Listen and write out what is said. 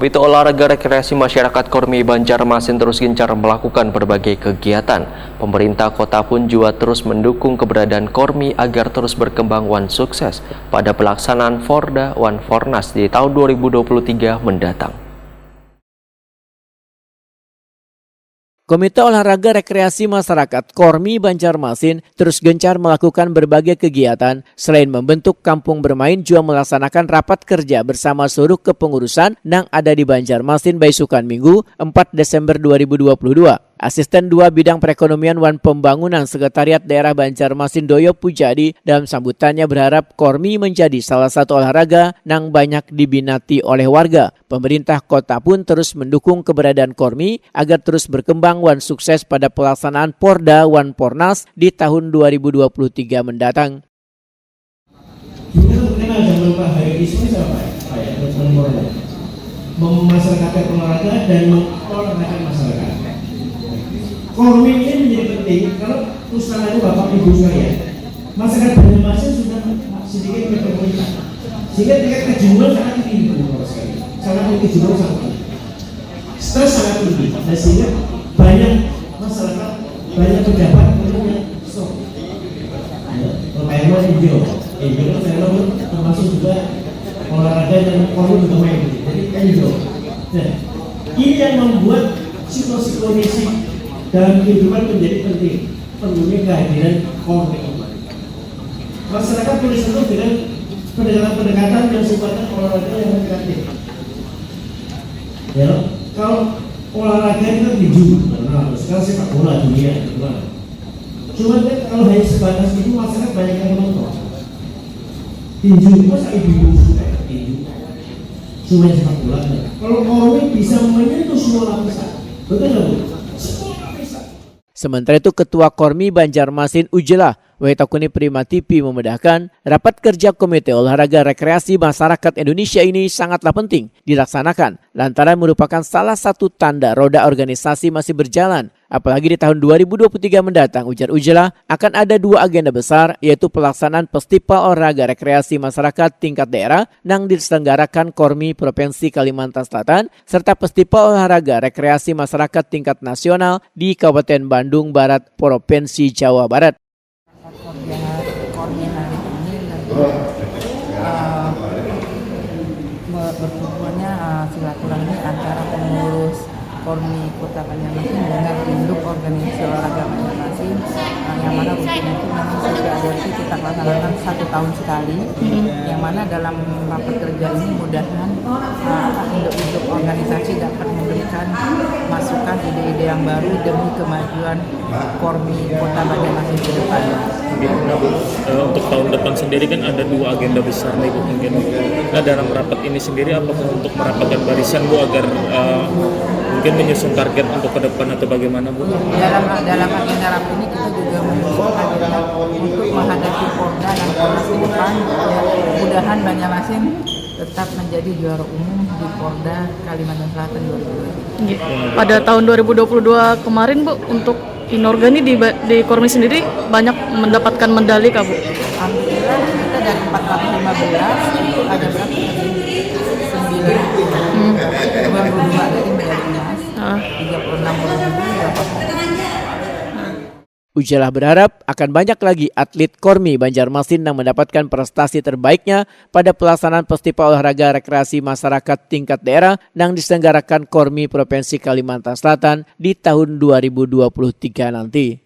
Komite Olahraga Rekreasi Masyarakat Kormi Banjarmasin terus gencar melakukan berbagai kegiatan. Pemerintah kota pun juga terus mendukung keberadaan Kormi agar terus berkembang dan sukses pada pelaksanaan Forda Wan Fornas di tahun 2023 mendatang. Komite Olahraga Rekreasi Masyarakat Kormi Banjarmasin terus gencar melakukan berbagai kegiatan. Selain membentuk kampung bermain, juga melaksanakan rapat kerja bersama seluruh kepengurusan yang ada di Banjarmasin Baisukan Minggu 4 Desember 2022. Asisten 2 Bidang Perekonomian dan Pembangunan Sekretariat Daerah Banjarmasin Doyo Pujadi dalam sambutannya berharap Kormi menjadi salah satu olahraga yang banyak dibinati oleh warga. Pemerintah kota pun terus mendukung keberadaan Kormi agar terus berkembang dan sukses pada pelaksanaan Porda Wan Pornas di tahun 2023 mendatang. Memasyarakatkan olahraga dan mengolahraga masyarakat. Kormi ini menjadi penting kalau usahanya Bapak Ibu sekalian. Masyarakat Banjarmasin sudah sedikit metropolitan, sehingga tingkat kejenuhan sangat tinggi, sangat tinggi, kejenuhan sangat tinggi, stres sangat tinggi, dan sehingga banyak masyarakat, banyak pejabat punya stroke. Kayak hijau termasuk juga olahraga yang Kormi juga main, jadi hijau. Nah, ini yang membuat situasi kondisi dalam kehidupan menjadi penting, perlunya kehadiran Kormi. Masyarakat boleh sentuh dengan pendekatan yang sifatnya olahraga yang kreatif. Ya, kalau olahraga itu kan tinju, nah sekarang sepak bola dunia, cuma kan kalau hanya sebatas itu masyarakat banyak yang menonton. Tinju, masa ibu suka tinju? Cuma sepak bola. Kalau Kormi bisa menyentuh semua lapisan, betul nggak Bu? Sementara itu Ketua Kormi Banjarmasin Ujela Wetakuni Prima TV memedahkan rapat kerja Komite Olahraga Rekreasi Masyarakat Indonesia ini sangatlah penting dilaksanakan lantaran merupakan salah satu tanda roda organisasi masih berjalan. Apalagi di tahun 2023 mendatang, ujar Ujela, akan ada 2 agenda besar, yaitu pelaksanaan Festival Olahraga Rekreasi Masyarakat tingkat daerah yang diselenggarakan Kormi Provinsi Kalimantan Selatan, serta Festival Olahraga Rekreasi Masyarakat tingkat nasional di Kabupaten Bandung Barat, Provinsi Jawa Barat. Kormi hari ini bertujuannya silaturahmi antara pengurus Kormi Kota Banjarmasin dengan induk organisasi olahraga Banjarmasin, yang mana rutin itu memang setiap adeksi kita laksanakan 1 tahun sekali, yang mana dalam rapat kerja ini mudah-mudahan induk-induk organisasi dapat memberikan masukan ide-ide yang baru demi kemajuan Kormi Kota Banjarmasin ke depan. Untuk tahun depan sendiri kan ada 2 agenda besar nih Bu, mungkin. Nah, dalam rapat ini sendiri apakah untuk merapatkan barisan Bu agar mungkin menyusun target untuk ke depan atau bagaimana Bu? Dalam agenda rapat ini kita juga menyusun agenda untuk menghadapi Porda dan Pornas ke depan. Mudah-mudahan Banjarmasin tetap menjadi juara umum di Porda Kalimantan Selatan 2023. Pada tahun 2022 kemarin Bu, untuk inorgani di Kormi sendiri banyak mendapatkan medali Kak Bu? Alhamdulillah kita dari 415 itu ada berapa? 92 dari medali emas, 36 berapa? Ujela berharap akan banyak lagi atlet Kormi Banjarmasin yang mendapatkan prestasi terbaiknya pada pelaksanaan Festival Olahraga Rekreasi Masyarakat tingkat daerah yang diselenggarakan Kormi Provinsi Kalimantan Selatan di tahun 2023 nanti.